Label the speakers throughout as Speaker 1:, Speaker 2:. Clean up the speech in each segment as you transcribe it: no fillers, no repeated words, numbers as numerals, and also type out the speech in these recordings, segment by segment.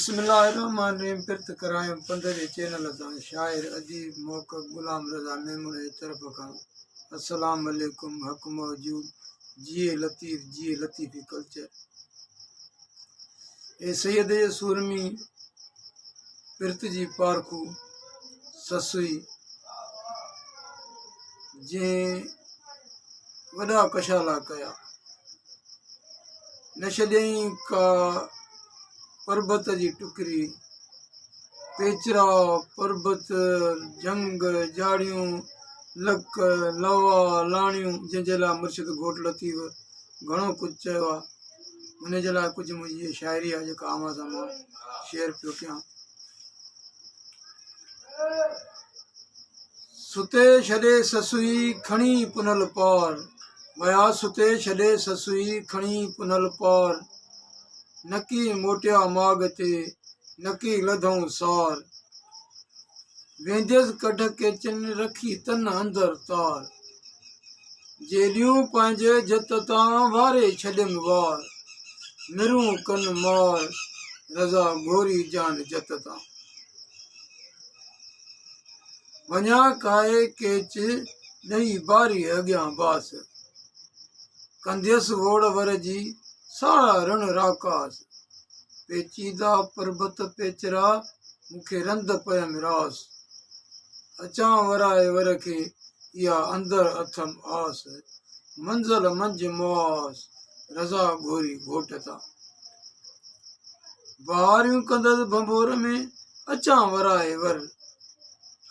Speaker 1: बिस्मिल्लाहिर्रहमानिर्रहीम। पिर्त करायूं पंद्रहें चैनल तां शाइर अदीब मोहक़क़ गुलाम रज़ा मेमून जी तरफ़ खां अस्सलाम वालेकुम। हक़ मौजूद जिए लतीफ़ी कल्चर। ए सैयद सूरमी पिर्त जी पारखू ससुई जंहिं वॾा कशाला कया, न छॾियईं का पर्बत जी टुकरी। पेचरा पर्बत जंग जाड़ियूं लक लवा लाणियूं, जंहिंजे लाइ मुर्शिद घोट लतीफ़ घणो कुझु चयो आहे। उन जे लाइ कुझु मुंहिंजी शाइरी आहे जेका आवां सां मां शेयर पियो कयां। सुते छॾे ससुई खणी पुनल पार, वया सुते छॾे ससुई खणी पुनल पार। नकी मोटिया माग ते नकी लधऊं सार, वेंदसि कढ केचन रखी तन अंदर तार। जेलियूं पंहिंजे जत तां वारे छॾियमि वार, मिरूं कन मार रज़ा घोरी जान जत तां। वञा काए केच ॾही बारी अॻियां बास, कंदसि वोड़ वर जी साड़ा रण राकास। पेचीदा पर्बत पेचरा मूंखे रंध पयमि रास, अचां वराए वर खे इहा अंदर अथम आस। मंज़िल मंझ मुआस रज़ा घोरी घोट तां। बहारियूं कंदसि भंभोर में अचां वराए वर,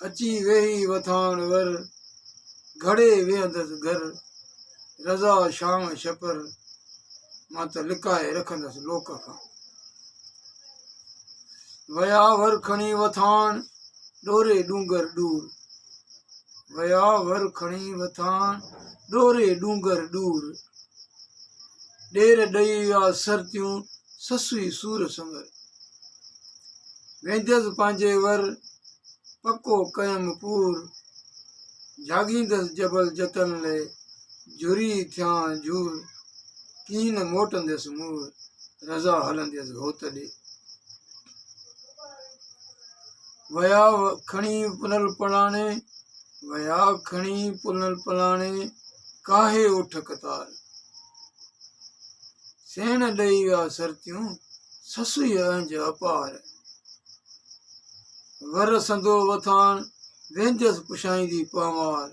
Speaker 1: अची वेही वथाण वर घड़े वेहंदसि घर। रज़ा शाम छपर मां त लिकाए रखंदसि लोक खां। वया वर खणी वथाण ॾोरे डूंगर ॾूर, वया वर खणी वथाण ॾोरे डूंगर ॾूर। ॾेर ॾेई विया सरतियूं ससुई सूर संगर, वेंदसि पंहिंजे वर पको कयमि पूर। जाॻींदसि जबल जतन ले झुरी थियां झूर, कीन मोटंदसि मूर रज़ा हलंदसि होत ॾे। वया खणी पुनल पलाणे, वया खणी पुनल पलाणे काहे उठ कतार। सेण ॾेई विया सरतियूं ससुई अंज अपार, वर संदो वथाण वेंदसि पुछाईंदी पवार।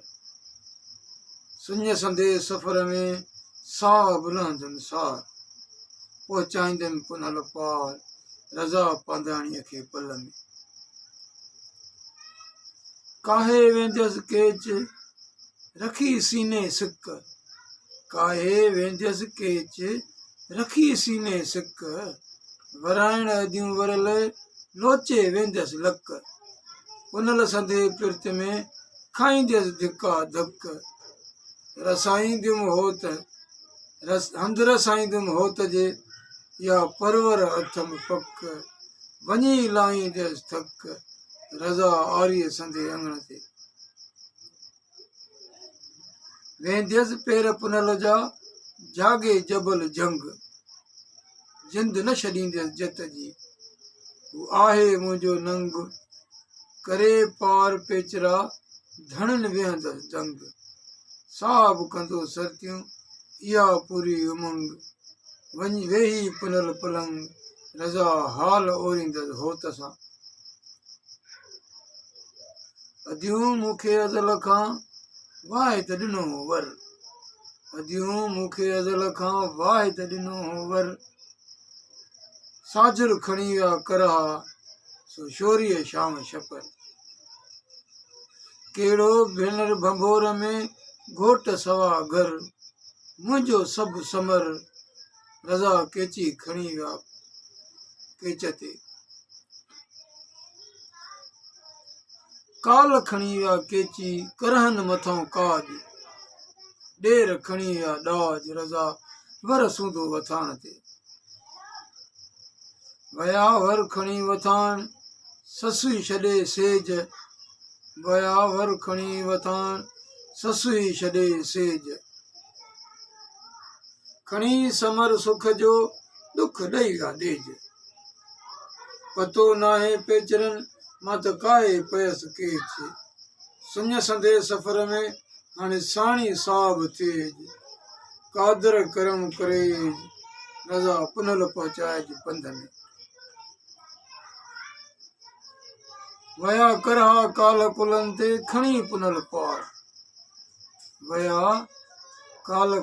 Speaker 1: सुञ संदे सफ़र में साह बुलंदमि सार, पहुचाईंदमि पुनल पार रज़ा पांधाणीअ खे पल में। काहे वेंदसि केच रखी सीने सिक, काहे वेंदसि केच रखी सीने सिक। वराइण अदियूं वरल लोचे वेंदसि लक, पुनल संदे पिर्त में खाईंदसि धिका धक। रसाईंदुमि होत हंध रसाईंदुमि होत जे या परवर अथम पक। वञी लाहींदसि थक रज़ा आरीअ संदे अङण ते। वेंदसि पेर पुनल जा जागे जबल जंग, जिंद न छॾींदसि जत जी हू आहे मुंहिंजो नंग। करे पार पेचरा धणनि वेहंदसि दंग, साहब कंदो सरतियूं इहा पूरी उमंग। वञी वेही पुनल पलंग रज़ा हाल ओरींदसि होत सां। अदियूं मूंखे अज़ल खां वाहे त ॾिनो हो वर, अदियूं मूंखे अज़ल खां वाहे त ॾिनो हो वर। साझर खणी विया करहा सो शोरीअ शाम छपर। कहिड़ो भेनर भंभोर में घोट सवा घर, मुंहिंजो सभु समर रज़ा केची खणी विया केच ते। काल खणी विया केची करहनि मथां काज, ॾेर खणी विया ॾाज रज़ा वर सूंधो वथाण ते। वया वर खणी वथाण ससुई छॾे सेज, वया वर खणी वथाण ससुई छॾे सेज। खणी समर सुख जो दुख ॾेई विया ॾेज, पतो नाहे पेचरन मत काहे पयस केच सुञ संदे सफ़र में हाणे साणी साब तेज कादर करम करे रज़ा पुनल पहुचाए पंध में वया करहा काल कुलन ते खणी पुनल पार वया काल